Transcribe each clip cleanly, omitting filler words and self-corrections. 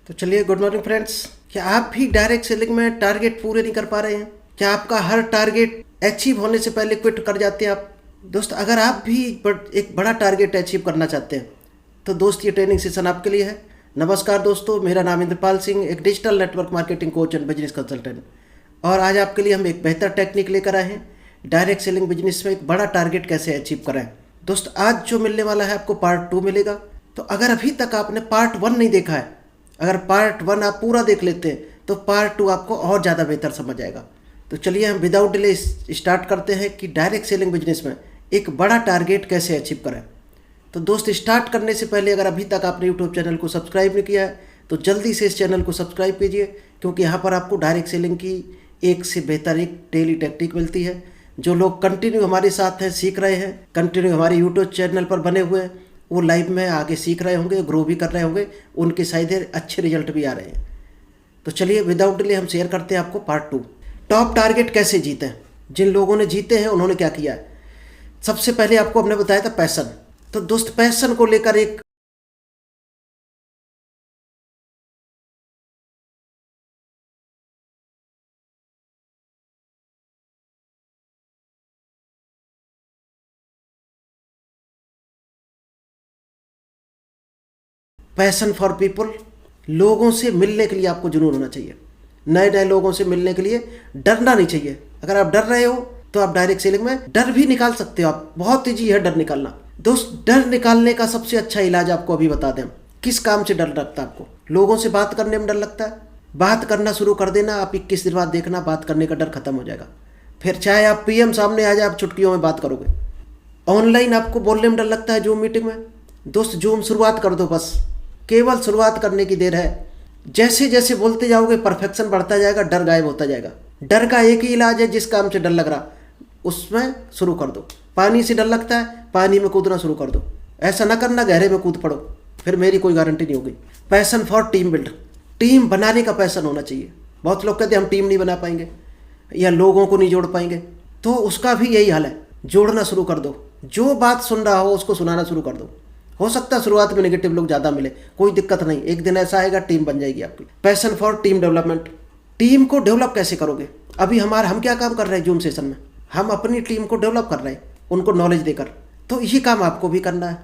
तो चलिए, good morning friends. क्या आप भी डायरेक्ट सेलिंग में टारगेट पूरे नहीं कर पा रहे हैं? क्या आपका हर टारगेट अचीव होने से पहले क्विट कर जाते हैं आप? दोस्त, अगर आप भी एक बड़ा टारगेट अचीव करना चाहते हैं तो दोस्त, ये ट्रेनिंग सेशन आपके लिए है। नमस्कार दोस्तों, मेरा नाम इंद्रपाल सिंह, एक digital network marketing coach and business consultant. और आज आपके लिए हम एक बेहतर टेक्निक लेकर आए हैं, डायरेक्ट सेलिंग बिजनेस में एक बड़ा टारगेट कैसे अचीव करें। दोस्त, आज जो मिलने वाला है आपको पार्ट 2 मिलेगा। तो अगर अभी तक आपने पार्ट 1 नहीं देखा है, अगर पार्ट 1 आप पूरा देख लेते हैं तो पार्ट 2 आपको और ज़्यादा बेहतर समझ आएगा। तो चलिए, हम विदाउट डिले स्टार्ट करते हैं कि डायरेक्ट सेलिंग बिजनेस में एक बड़ा टारगेट कैसे अचीव करें। तो दोस्त, स्टार्ट करने से पहले अगर अभी तक आपने यूट्यूब चैनल को सब्सक्राइब नहीं किया है तो जल्दी से इस चैनल को सब्सक्राइब कीजिए, क्योंकि यहाँ पर आपको डायरेक्ट सेलिंग की एक से बेहतर एक डेली टेक्निक मिलती है। जो लोग कंटिन्यू हमारे साथ हैं, सीख रहे हैं, कंटिन्यू हमारे यूट्यूब चैनल पर बने हुए हैं, वो लाइव में आगे सीख रहे होंगे, ग्रो भी कर रहे होंगे, उनके शायद अच्छे रिजल्ट भी आ रहे हैं। तो चलिए, विदाउट डिले हम शेयर करते हैं आपको पार्ट 2, टॉप टारगेट कैसे जीते हैं। जिन लोगों ने जीते हैं उन्होंने क्या किया है। सबसे पहले आपको हमने बताया था पैशन। तो दोस्त, पैशन को लेकर एक पैशन फॉर पीपल, लोगों से मिलने के लिए आपको जुनून होना चाहिए। नए नए लोगों से मिलने के लिए डरना नहीं चाहिए। अगर आप डर रहे हो तो आप डायरेक्ट सेलिंग में डर भी निकाल सकते हो। आप बहुत ईजी है डर निकालना। दोस्त, डर निकालने का सबसे अच्छा इलाज आपको अभी बता दें। किस काम से डर लगता है आपको? लोगों से बात करने में डर लगता है। बात करना शुरू कर देना, आप 21 दिन बाद देखना बात करने का डर खत्म हो जाएगा। फिर चाहे आप पीएम सामने आ जाए, आप चुटकियों में बात करोगे। ऑनलाइन आपको बोलने में डर लगता है, जूम मीटिंग में। दोस्त, जूम शुरुआत कर दो, बस केवल शुरुआत करने की देर है। जैसे जैसे बोलते जाओगे परफेक्शन बढ़ता जाएगा, डर गायब होता जाएगा। डर का एक ही इलाज है, जिस काम से डर लग रहा उसमें शुरू कर दो। पानी से डर लगता है, पानी में कूदना शुरू कर दो। ऐसा ना करना गहरे में कूद पड़ो, फिर मेरी कोई गारंटी नहीं होगी। Passion for team build, team बनाने का पैशन होना चाहिए। बहुत लोग कहते हैं हम टीम नहीं बना पाएंगे या लोगों को नहीं जोड़ पाएंगे, तो उसका भी यही हाल है। जोड़ना शुरू कर दो। जो बात सुन रहा हो उसको सुनाना शुरू कर दो। हो सकता है शुरुआत में नेगेटिव लोग ज़्यादा मिले, कोई दिक्कत नहीं, एक दिन ऐसा आएगा टीम बन जाएगी आपकी। Passion for team development, team को डेवलप कैसे करोगे। अभी हम क्या काम कर रहे हैं जूम सेशन में, हम अपनी टीम को डेवलप कर रहे हैं, उनको नॉलेज देकर। तो यही काम आपको भी करना है।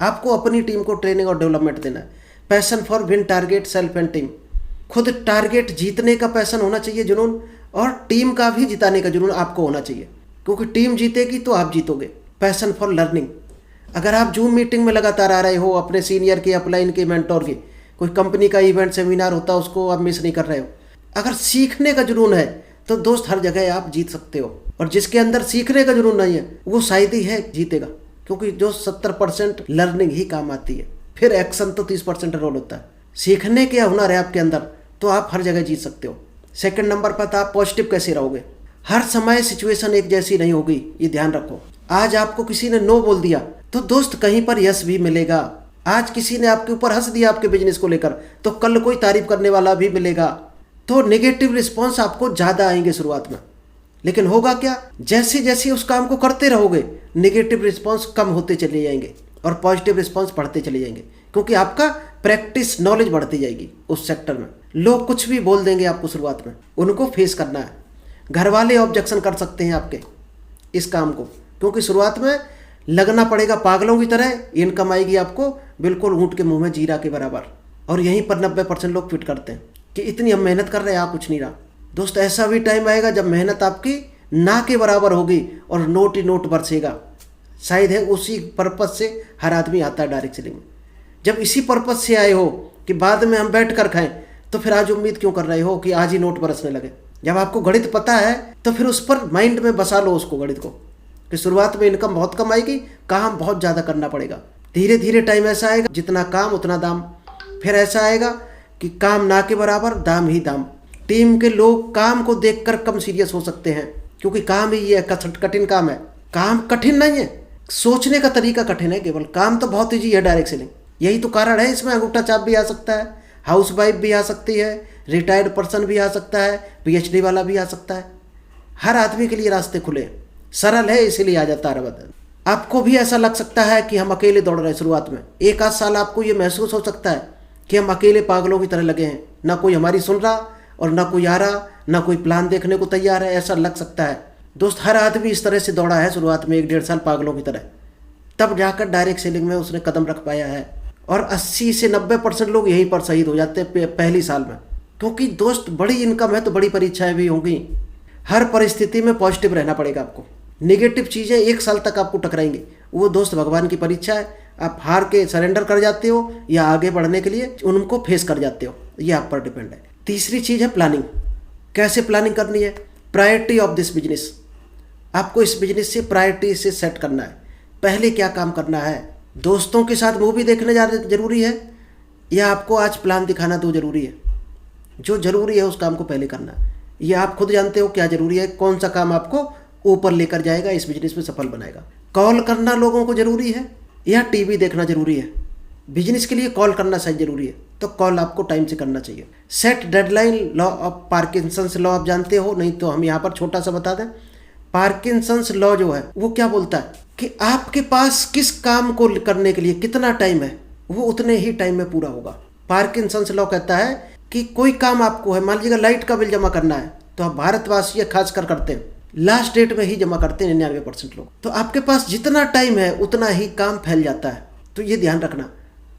आपको अपनी टीम को ट्रेनिंग और डेवलपमेंट देना है। Passion for win target self and team, खुद टारगेट जीतने का पैशन होना चाहिए, जुनून, और टीम का भी जिताने का जुनून आपको होना चाहिए, क्योंकि टीम जीतेगी तो आप जीतोगे। पैशन फॉर लर्निंग, अगर आप जूम मीटिंग में लगातार आ रहे हो, अपने सीनियर के, अपलाइन के, मेंटोर के, कोई कंपनी का इवेंट सेमिनार होता है उसको आप मिस नहीं कर रहे हो, अगर सीखने का जुनून है तो दोस्त हर जगह आप जीत सकते हो। और जिसके अंदर सीखने का जुनून नहीं है वो शायद ही है जीतेगा, क्योंकि जो 70% लर्निंग ही काम आती है, फिर एक्शन तो 30% रोल होता है। सीखने के हुनर है आपके अंदर तो आप हर जगह जीत सकते हो। सेकंड नंबर पर था आप पॉजिटिव कैसे रहोगे। हर समय सिचुएशन एक जैसी नहीं होगी, ये ध्यान रखो। आज आपको किसी ने नो बोल दिया तो दोस्त कहीं पर यस भी मिलेगा। आज किसी ने आपके ऊपर हंस दिया आपके बिजनेस को लेकर तो कल कोई तारीफ करने वाला भी मिलेगा। तो नेगेटिव रिस्पॉन्स आपको ज़्यादा आएंगे शुरुआत में, लेकिन होगा क्या, जैसे जैसे उस काम को करते रहोगे नेगेटिव रिस्पॉन्स कम होते चले जाएंगे और पॉजिटिव रिस्पॉन्स बढ़ते चले जाएंगे, क्योंकि आपका प्रैक्टिस नॉलेज बढ़ती जाएगी उस सेक्टर में। लोग कुछ भी बोल देंगे आपको शुरुआत में, उनको फेस करना है। घर वाले ऑब्जेक्शन कर सकते हैं आपके इस काम को, क्योंकि शुरुआत में लगना पड़ेगा पागलों की तरह। इनकम आएगी आपको बिल्कुल ऊँट के मुंह में जीरा के बराबर। और यहीं पर 90% लोग फिट करते हैं कि इतनी हम मेहनत कर रहे हैं, आप कुछ नहीं रहा। दोस्त, ऐसा भी टाइम आएगा जब मेहनत आपकी ना के बराबर होगी और नोट ही नोट बरसेगा। शायद है उसी पर्पज से हर आदमी आता है डायरेक्ट सेलिंग में। जब इसी पर्पज से आए हो कि बाद में हम बैठ कर खाएं, तो फिर आज उम्मीद क्यों कर रहे हो कि आज ही नोट बरसने लगे। जब आपको गणित पता है तो फिर उस पर माइंड में बसा लो उसको, गणित को, कि शुरुआत में इनकम बहुत कम आएगी, काम बहुत ज़्यादा करना पड़ेगा। धीरे धीरे टाइम ऐसा आएगा जितना काम उतना दाम। फिर ऐसा आएगा कि काम ना के बराबर, दाम ही दाम। टीम के लोग काम को देखकर कम सीरियस हो सकते हैं, क्योंकि काम ही ये कठिन काम है। काम कठिन नहीं है, सोचने का तरीका कठिन है केवल। काम तो बहुत ईजी है डायरेक्ट सेलिंग। यही तो कारण है इसमें अंगूठा छाप भी आ सकता है, हाउस वाइफ भी आ सकती है, रिटायर्ड पर्सन भी आ सकता है, पीएचडी वाला भी आ सकता है। हर आदमी के लिए रास्ते खुले, सरल है, इसीलिए आ जाता है। आपको भी ऐसा लग सकता है कि हम अकेले दौड़ रहे हैं शुरुआत में। 1 आध साल आपको ये महसूस हो सकता है कि हम अकेले पागलों की तरह लगे हैं, ना कोई हमारी सुन रहा और ना कोई आ रहा, ना कोई प्लान देखने को तैयार है, ऐसा लग सकता है। दोस्त, हर आदमी इस तरह से दौड़ा है शुरुआत में 1-1.5 साल पागलों की तरह, तब जाकर डायरेक्ट सेलिंग में उसने कदम रख पाया है। और 80 से 90% लोग यहीं पर शहीद हो जाते हैं पहली साल में। क्योंकि दोस्त, बड़ी इनकम है तो बड़ी परीक्षाएं भी होंगी। हर परिस्थिति में पॉजिटिव रहना पड़ेगा आपको। नेगेटिव चीज़ें 1 साल तक आपको टकराएंगी, वो दोस्त भगवान की परीक्षा है। आप हार के सरेंडर कर जाते हो या आगे बढ़ने के लिए उनको फेस कर जाते हो, ये आप पर डिपेंड है। तीसरी चीज़ है प्लानिंग। कैसे प्लानिंग करनी है? Priority of this business. आपको इस बिजनेस से प्रायोरिटी से सेट करना है, पहले क्या काम करना है। दोस्तों के साथ मूवी देखने जाना जरूरी है या आपको आज प्लान दिखाना तो जरूरी है? जो जरूरी है उस काम को पहले करना है। ये आप खुद जानते हो क्या जरूरी है, कौन सा काम आपको ऊपर लेकर जाएगा, इस बिजनेस में सफल बनाएगा। कॉल करना लोगों को जरूरी है या टीवी देखना जरूरी है? बिजनेस के लिए कॉल करना शायद जरूरी है, तो कॉल आपको टाइम से करना चाहिए। Set deadline. Law of Parkinson's law आप जानते हो, नहीं तो हम यहाँ पर छोटा सा बता दें। पार्किंसंस लॉ जो है वो क्या बोलता है कि आपके पास किस काम को करने के लिए कितना टाइम है, वो उतने ही टाइम में पूरा होगा। पार्किंसंस लॉ कहता है कि कोई काम आपको है, मान लीजिएगा लाइट का बिल जमा करना है, तो आप भारतवासी खासकर करते हैं लास्ट डेट में ही जमा करते हैं 99% लोग। तो आपके पास जितना टाइम है उतना ही काम फैल जाता है, तो ये ध्यान रखना।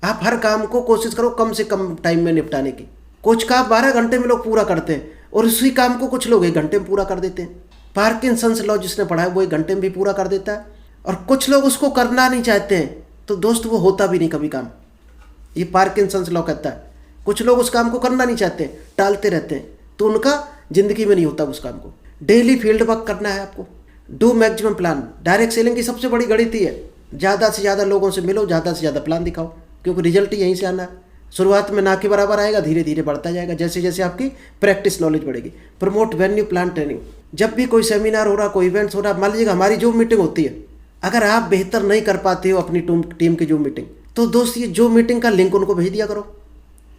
आप हर काम को कोशिश करो कम से कम टाइम में निपटाने की। कुछ काम 12 घंटे में लोग पूरा करते हैं और उसी काम को कुछ लोग 1 घंटे में पूरा कर देते हैं। पार्किंसंस लॉ जिसने पढ़ा है वो 1 घंटे में भी पूरा कर देता है, और कुछ लोग उसको करना नहीं चाहते हैं, तो दोस्त वो होता भी नहीं कभी काम। ये पार्किंसंस लॉ कहता है कुछ लोग उस काम को करना नहीं चाहते, टालते रहते हैं, तो उनका जिंदगी में नहीं होता उस काम को। डेली फील्ड वर्क करना है आपको। Do maximum plan. Direct selling की सबसे बड़ी गणित ही है, ज़्यादा से ज़्यादा लोगों से मिलो, ज़्यादा से ज़्यादा प्लान दिखाओ, क्योंकि रिजल्ट ही यहीं से आना है। शुरुआत में ना के बराबर आएगा, धीरे धीरे बढ़ता जाएगा जैसे जैसे आपकी प्रैक्टिस नॉलेज बढ़ेगी। Promote venue plan training. जब भी कोई सेमिनार हो रहा, कोई इवेंट्स हो रहा, मान लीजिएगा हमारी जो मीटिंग होती है, अगर आप बेहतर नहीं कर पाते हो अपनी टीम की जो मीटिंग, तो दोस्त ये जो मीटिंग का लिंक उनको भेज दिया करो,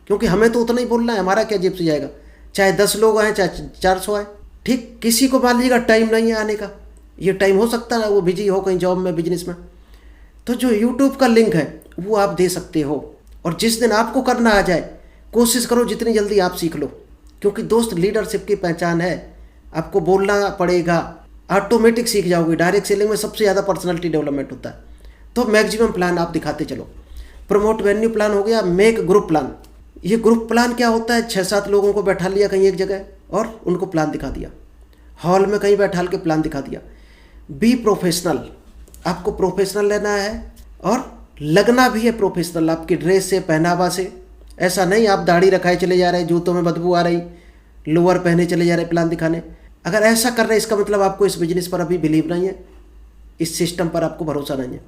क्योंकि हमें तो उतना ही बोलना है, हमारा क्या जेब से जाएगा, चाहे 10 लोग आए चाहे 400 आए। ठीक, किसी को मान लीजिएगा टाइम नहीं है आने का, ये टाइम हो सकता है वो बिजी हो कहीं जॉब में, बिजनेस में, तो जो यूट्यूब का लिंक है वो आप दे सकते हो। और जिस दिन आपको करना आ जाए कोशिश करो जितनी जल्दी आप सीख लो, क्योंकि दोस्त लीडरशिप की पहचान है, आपको बोलना पड़ेगा, ऑटोमेटिक सीख जाओगे। डायरेक्ट सेलिंग में सबसे ज़्यादा पर्सनालिटी डेवलपमेंट होता है, तो मैक्सिमम प्लान आप दिखाते चलो। प्रमोट वेन्यू प्लान हो गया। Make group plan. ये ग्रुप प्लान क्या होता है? 6-7 लोगों को बैठा लिया कहीं एक जगह और उनको प्लान दिखा दिया, हॉल में कहीं बैठा के प्लान दिखा दिया। Be professional. आपको प्रोफेशनल लेना है और लगना भी है प्रोफेशनल, आपकी ड्रेस से, पहनावा से। ऐसा नहीं आप दाढ़ी रखाए चले जा रहे, जूतों में बदबू आ रही, लोअर पहने चले जा रहे प्लान दिखाने। अगर ऐसा कर रहे हैं इसका मतलब आपको इस बिजनेस पर अभी बिलीव नहीं है, इस सिस्टम पर आपको भरोसा नहीं है।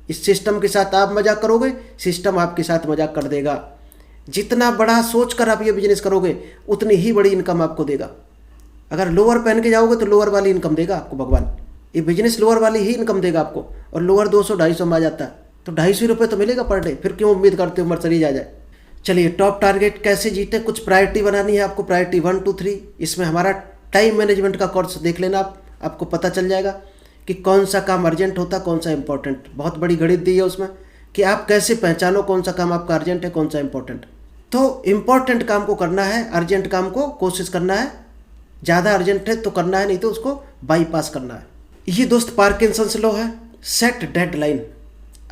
इस सिस्टम के साथ आप मजाक करोगे, सिस्टम आपके साथ मजाक कर देगा। जितना बड़ा सोच कर आप ये बिजनेस करोगे उतनी ही बड़ी इनकम आपको देगा। अगर लोअर पहन के जाओगे तो लोअर वाली इनकम देगा आपको भगवान, ये बिजनेस लोअर वाली ही इनकम देगा आपको। और लोअर 200-250 में आ जाता है, तो 250 रुपये तो मिलेगा पर डे, फिर क्यों उम्मीद करते हो मर्सरीज आ जाए। चलिए, टॉप टारगेट कैसे जीते, कुछ प्रायोरिटी बनानी है आपको, प्रायोरिटी 1, 2, 3। इसमें हमारा टाइम मैनेजमेंट का कोर्स देख लेना आपको पता चल जाएगा कि कौन सा काम अर्जेंट होता, कौन सा इंपॉर्टेंट। बहुत बड़ी गणित दी है उसमें कि आप कैसे पहचानो कौन सा काम आपका अर्जेंट है, कौन सा इंपॉर्टेंट। तो इंपॉर्टेंट काम को करना है, अर्जेंट काम को कोशिश करना है, ज़्यादा अर्जेंट है तो करना है, नहीं तो उसको बाईपास करना है। ये दोस्त पार्किंसंस लॉ है। Set deadline.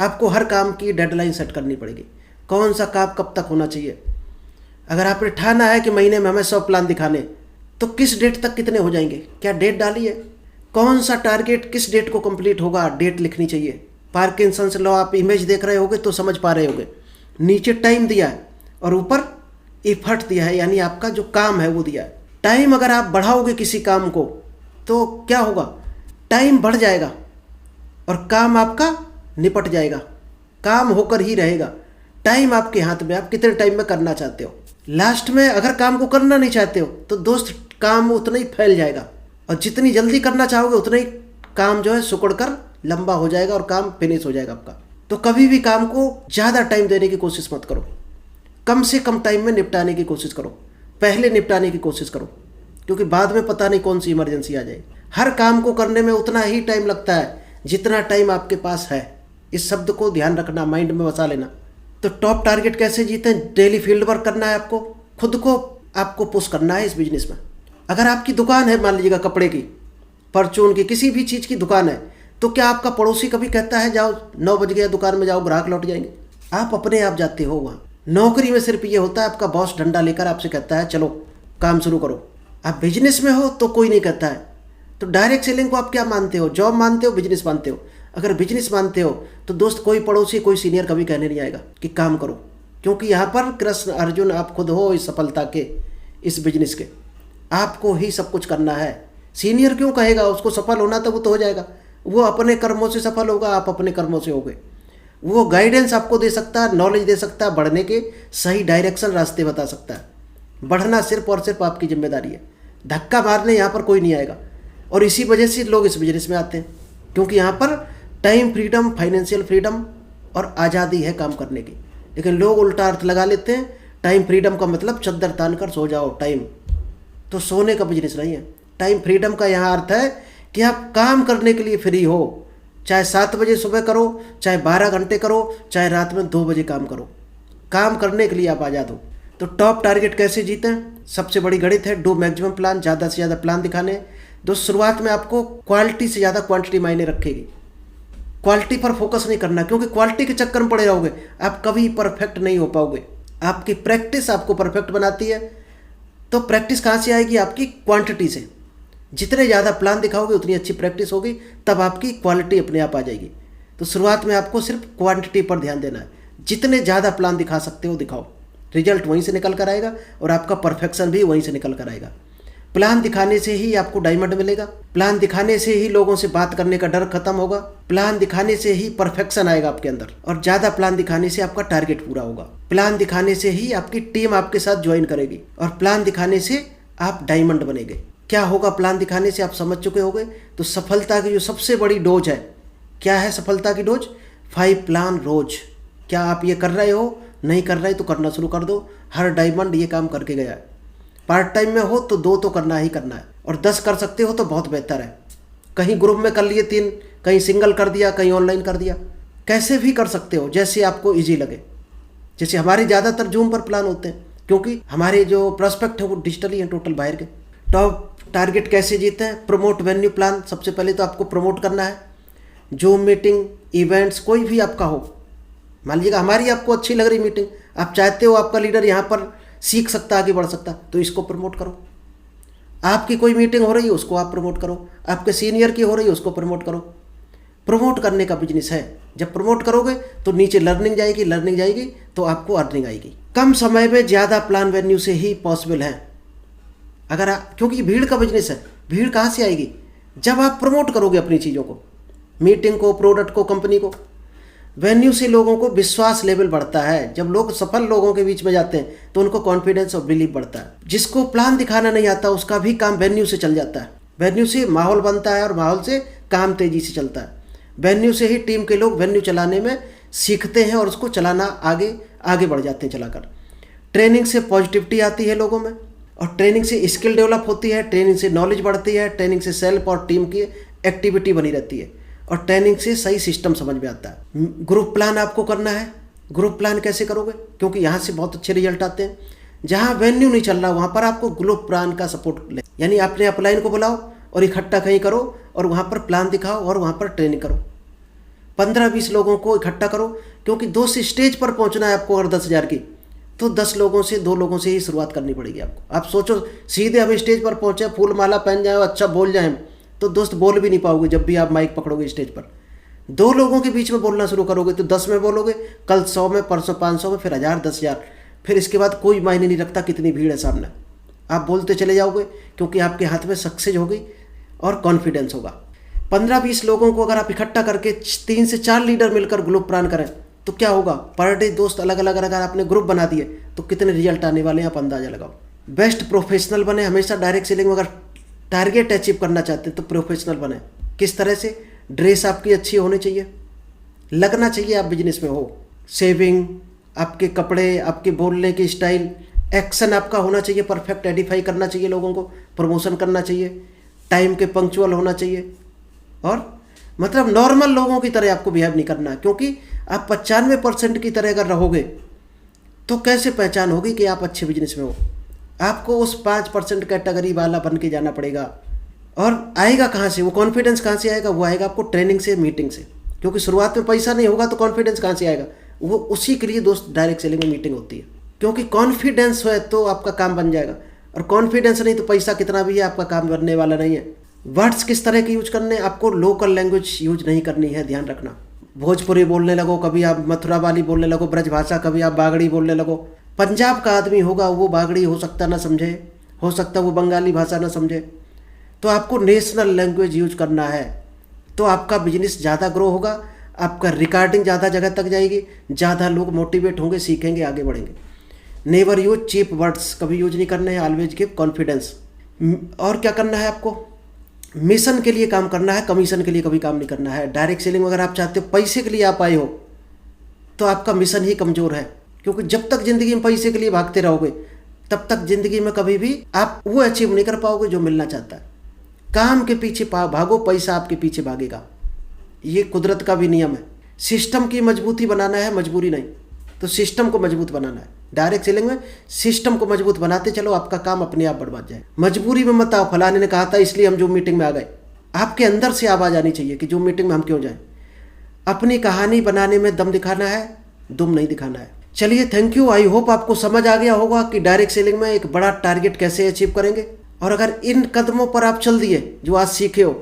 आपको हर काम की डेडलाइन सेट करनी पड़ेगी, कौन सा काम कब तक होना चाहिए। अगर आपने ठाना है कि महीने में हमें 100 प्लान दिखाने, तो किस डेट तक कितने हो जाएंगे, क्या डेट डाली है, कौन सा टारगेट किस डेट को कंप्लीट होगा, डेट लिखनी चाहिए। पार्किंसंस लॉ आप इमेज देख रहे होगे तो समझ पा रहे होगे, नीचे टाइम दिया है और ऊपर इफर्ट दिया है, यानी आपका जो काम है वो दिया है। टाइम अगर आप बढ़ाओगे किसी काम को तो क्या होगा, टाइम बढ़ जाएगा और काम आपका निपट जाएगा, काम होकर ही रहेगा। टाइम आपके हाथ में, आप कितने टाइम में करना चाहते हो। लास्ट में अगर काम को करना नहीं चाहते हो तो दोस्त काम उतना ही फैल जाएगा, और जितनी जल्दी करना चाहोगे उतना ही काम जो है सिकुड़ कर लंबा हो जाएगा और काम फिनिश हो जाएगा आपका। तो कभी भी काम को ज़्यादा टाइम देने की कोशिश मत करो, कम से कम टाइम में निपटाने की कोशिश करो, पहले निपटाने की कोशिश करो, क्योंकि बाद में पता नहीं कौन सी इमरजेंसी आ जाए। हर काम को करने में उतना ही टाइम लगता है जितना टाइम आपके पास है। इस शब्द को ध्यान रखना, माइंड में बसा लेना। तो टॉप टारगेट कैसे जीते? डेली फील्ड वर्क करना है आपको, खुद को आपको पुश करना है इस बिजनेस में। अगर आपकी दुकान है, मान लीजिएगा कपड़े की, परचून की, किसी भी चीज़ की दुकान है, तो क्या आपका पड़ोसी कभी कहता है जाओ 9 बज गया दुकान में जाओ, ग्राहक लौट जाएंगे? आप अपने आप जाते हो वहाँ। नौकरी में सिर्फ ये होता है आपका बॉस डंडा लेकर आपसे कहता है चलो काम शुरू करो। आप बिजनेस में हो तो कोई नहीं कहता है। तो डायरेक्ट सेलिंग को आप क्या मानते हो? जॉब मानते हो, बिजनेस मानते हो? अगर बिजनेस मानते हो तो दोस्त कोई पड़ोसी कोई सीनियर कभी कहने नहीं आएगा कि काम करो, क्योंकि यहाँ पर कृष्ण अर्जुन आप खुद हो इस सफलता के, इस बिजनेस के। आपको ही सब कुछ करना है। सीनियर क्यों कहेगा? उसको सफल होना तो वो तो हो जाएगा, वो अपने कर्मों से सफल होगा, आप अपने कर्मों से होगे। वो गाइडेंस आपको दे सकता है, नॉलेज दे सकता है, बढ़ने के सही डायरेक्शन रास्ते बता सकता है। बढ़ना सिर्फ और सिर्फ आपकी जिम्मेदारी है। धक्का मारने यहाँ पर कोई नहीं आएगा। और इसी वजह से लोग इस बिजनेस में आते हैं, क्योंकि यहाँ पर टाइम फ्रीडम, फाइनेंशियल फ्रीडम और आज़ादी है काम करने की। लेकिन लोग उल्टा अर्थ लगा लेते हैं। टाइम फ्रीडम का मतलब चद्दर तान कर सो जाओ, टाइम तो सोने का बिजनेस नहीं है। टाइम फ्रीडम का यहाँ अर्थ है कि आप काम करने के लिए फ्री हो, चाहे 7 बजे सुबह करो, चाहे 12 घंटे करो, चाहे रात में 2 बजे काम करो, काम करने के लिए आप आज़ाद हो। तो टॉप टारगेट कैसे जीतें? सबसे बड़ी गणित है, डू मैक्सिमम प्लान, ज़्यादा से ज़्यादा प्लान दिखाने। दोस्त शुरुआत में आपको क्वालिटी से ज़्यादा क्वांटिटी मायने रखेगी। क्वालिटी पर फोकस नहीं करना, क्योंकि क्वालिटी के चक्कर में पड़े रहोगे आप कभी परफेक्ट नहीं हो पाओगे। आपकी प्रैक्टिस आपको परफेक्ट बनाती है। तो प्रैक्टिस कहाँ से आएगी? आपकी क्वांटिटी से। जितने ज़्यादा प्लान दिखाओगे उतनी अच्छी प्रैक्टिस होगी, तब आपकी क्वालिटी अपने आप आ जाएगी। तो शुरुआत में आपको सिर्फ क्वांटिटी पर ध्यान देना है। जितने ज़्यादा प्लान दिखा सकते हो दिखाओ, रिजल्ट वहीं से निकल कर आएगा और आपका परफेक्शन भी वहीं से निकल कर आएगा। प्लान दिखाने से ही आपको डायमंड मिलेगा। प्लान दिखाने से ही लोगों से बात करने का डर खत्म होगा। प्लान दिखाने से ही परफेक्शन आएगा आपके अंदर, और ज़्यादा प्लान दिखाने से आपका टारगेट पूरा होगा। प्लान दिखाने से ही आपकी टीम आपके साथ ज्वाइन करेगी, और प्लान दिखाने से आप डायमंड बनेंगे। क्या होगा प्लान दिखाने से? आप समझ चुके होंगे। तो सफलता की जो सबसे बड़ी डोज है, क्या है सफलता की डोज? 5 प्लान रोज। क्या आप ये कर रहे हो? नहीं कर रहे तो करना शुरू कर दो। हर डायमंड ये काम करके गया है। पार्ट टाइम में हो तो 2 तो करना ही करना है, और 10 कर सकते हो तो बहुत बेहतर है। कहीं ग्रुप में कर लिए 3, कहीं सिंगल कर दिया, कहीं ऑनलाइन कर दिया, कैसे भी कर सकते हो जैसे आपको ईजी लगे। जैसे हमारे ज़्यादातर जूम पर प्लान होते हैं, क्योंकि हमारे जो प्रोस्पेक्ट हैं वो डिजिटली हैं, टोटल बाहर के। टॉप टारगेट कैसे जीते हैं? Promote venue plan. सबसे पहले तो आपको प्रमोट करना है। जूम मीटिंग, इवेंट्स, कोई भी आपका हो, मान लीजिएगा हमारी आपको अच्छी लग रही मीटिंग, आप चाहते हो आपका लीडर यहाँ पर सीख सकता, आगे बढ़ सकता, तो इसको प्रमोट करो। आपकी कोई मीटिंग हो रही है उसको आप प्रमोट करो, आपके सीनियर की हो रही है उसको प्रमोट करो। प्रमोट करने का बिजनेस है। जब प्रमोट करोगे तो नीचे लर्निंग जाएगी, लर्निंग जाएगी तो आपको अर्निंग आएगी। कम समय में ज़्यादा प्लान वेन्यू से ही पॉसिबल है। अगर आप, क्योंकि भीड़ का बिजनेस है, भीड़ कहाँ से आएगी? जब आप प्रमोट करोगे अपनी चीज़ों को, मीटिंग को, प्रोडक्ट को, कंपनी को। वेन्यू से लोगों को विश्वास लेवल बढ़ता है। जब लोग सफल लोगों के बीच में जाते हैं तो उनको कॉन्फिडेंस और बिलीव बढ़ता है। जिसको प्लान दिखाना नहीं आता उसका भी काम वेन्यू से चल जाता है। वेन्यू से माहौल बनता है और माहौल से काम तेजी से चलता है। वेन्यू से ही टीम के लोग वेन्यू चलाने में सीखते हैं और उसको चलाना आगे बढ़ जाते हैं चलाकर। ट्रेनिंग से पॉजिटिविटी आती है लोगों में, और ट्रेनिंग से स्किल डेवलप होती है, ट्रेनिंग से नॉलेज बढ़ती है, ट्रेनिंग से सेल्फ और टीम की एक्टिविटी बनी रहती है, और ट्रेनिंग से सही सिस्टम समझ में आता है। ग्रुप प्लान आपको करना है। ग्रुप प्लान कैसे करोगे? क्योंकि यहाँ से बहुत अच्छे रिजल्ट आते हैं। जहाँ वेन्यू नहीं चल रहा वहाँ पर आपको ग्रुप प्लान का सपोर्ट ले, यानी अपने अपलाइन को बुलाओ और इकट्ठा कहीं करो और वहाँ पर प्लान दिखाओ और वहाँ पर ट्रेनिंग करो। 15-20 लोगों को इकट्ठा करो, क्योंकि 2 से स्टेज पर पहुँचना है आपको। अगर 10,000 की तो 10 लोगों से, 2 लोगों से ही शुरुआत करनी पड़ेगी आपको। आप सोचो सीधे हम स्टेज पर पहुँचे, फूल माला पहन जाए, अच्छा बोल जाए, तो दोस्त बोल भी नहीं पाओगे। जब भी आप माइक पकड़ोगे स्टेज पर, 2 लोगों के बीच में बोलना शुरू करोगे तो 10 में बोलोगे, कल 100 में, परसों 500 में, फिर 1000, 10,000, फिर इसके बाद कोई मायने नहीं रखता कितनी भीड़ है सामने। आप बोलते चले जाओगे, क्योंकि आपके हाथ में सक्सेस होगी और कॉन्फिडेंस होगा। 15-20 लोगों को अगर आप इकट्ठा करके 3 से 4 लीडर मिलकर ग्रुप प्लान करें तो क्या होगा? पर डे दोस्त अलग अलग अगर आपने ग्रुप बना दिए तो कितने रिजल्ट आने वाले हैं आप अंदाजा लगाओ। बेस्ट प्रोफेशनल बने। हमेशा डायरेक्ट सेलिंग में अगर टारगेट अचीव करना चाहते हैं तो प्रोफेशनल बने। किस तरह से? ड्रेस आपकी अच्छी होनी चाहिए, लगना चाहिए आप बिजनेस में हो। सेविंग, आपके कपड़े, आपके बोलने की स्टाइल, एक्शन आपका होना चाहिए परफेक्ट, एडिफाई करना चाहिए लोगों को, प्रमोशन करना चाहिए, टाइम के पंक्चुअल होना चाहिए, और मतलब नॉर्मल लोगों की तरह आपको बिहेव नहीं करना, क्योंकि आप 95% की तरह अगर रहोगे तो कैसे पहचान होगी कि आप अच्छे बिजनेस में हो। आपको उस 5% कैटेगरी वाला बन के जाना पड़ेगा। और आएगा कहाँ से वो कॉन्फिडेंस, कहाँ से आएगा? वो आएगा आपको ट्रेनिंग से, मीटिंग से। क्योंकि शुरुआत में पैसा नहीं होगा तो कॉन्फिडेंस कहाँ से आएगा? वो उसी के लिए दोस्त डायरेक्ट सेलिंग में मीटिंग होती है, क्योंकि कॉन्फिडेंस है तो आपका काम बन जाएगा, और कॉन्फिडेंस नहीं तो पैसा कितना भी है आपका काम बनने वाला नहीं है। वर्ड्स किस तरह के यूज करने, आपको लोकल लैंग्वेज यूज नहीं करनी है, ध्यान रखना। भोजपुरी बोलने लगो, कभी आप मथुरा वाली बोलने लगो, ब्रजभाषा, कभी आप बागड़ी बोलने लगो। पंजाब का आदमी होगा वो बागड़ी हो सकता ना समझे, हो सकता वो बंगाली भाषा ना समझे। तो आपको नेशनल लैंग्वेज यूज करना है, तो आपका बिजनेस ज़्यादा ग्रो होगा, आपका रिकॉर्डिंग ज़्यादा जगह तक जाएगी, ज़्यादा लोग मोटिवेट होंगे, सीखेंगे, आगे बढ़ेंगे। नेवर यूज चीप वर्ड्स, कभी यूज नहीं करने हैं। Always give confidence. और क्या करना है आपको? मिशन के लिए काम करना है, कमीशन के लिए कभी काम नहीं करना है। डायरेक्ट सेलिंग अगर आप चाहते हो पैसे के लिए आप आए हो तो आपका मिशन ही कमज़ोर है, क्योंकि जब तक ज़िंदगी में पैसे के लिए भागते रहोगे तब तक ज़िंदगी में कभी भी आप वो अचीव नहीं कर पाओगे जो मिलना चाहता है। काम के पीछे भागो, पैसा आपके पीछे भागेगा, ये कुदरत का भी नियम है। सिस्टम की मजबूती बनाना है, मजबूरी नहीं। तो सिस्टम को मजबूत बनाना है। डायरेक्ट सेलिंग में सिस्टम को मजबूत बनाते चलो, आपका काम अपने आप बढ़ जाए। मजबूरी में मत आओ, फलाने ने कहा था इसलिए हम जूम मीटिंग में आ गए। आपके अंदर से आवाज़ आनी चाहिए कि जूम मीटिंग में हम क्यों जाएं। अपनी कहानी बनाने में दम दिखाना है, दुम नहीं दिखाना है। चलिए, थैंक यू। आई होप आपको समझ आ गया होगा कि डायरेक्ट सेलिंग में एक बड़ा टारगेट कैसे अचीव करेंगे। और अगर इन कदमों पर आप चल दिए जो आज सीखे हो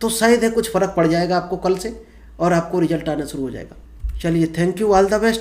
तो शायद है कुछ फ़र्क पड़ जाएगा आपको कल से, और आपको रिजल्ट आना शुरू हो जाएगा। चलिए, thank you, all the best.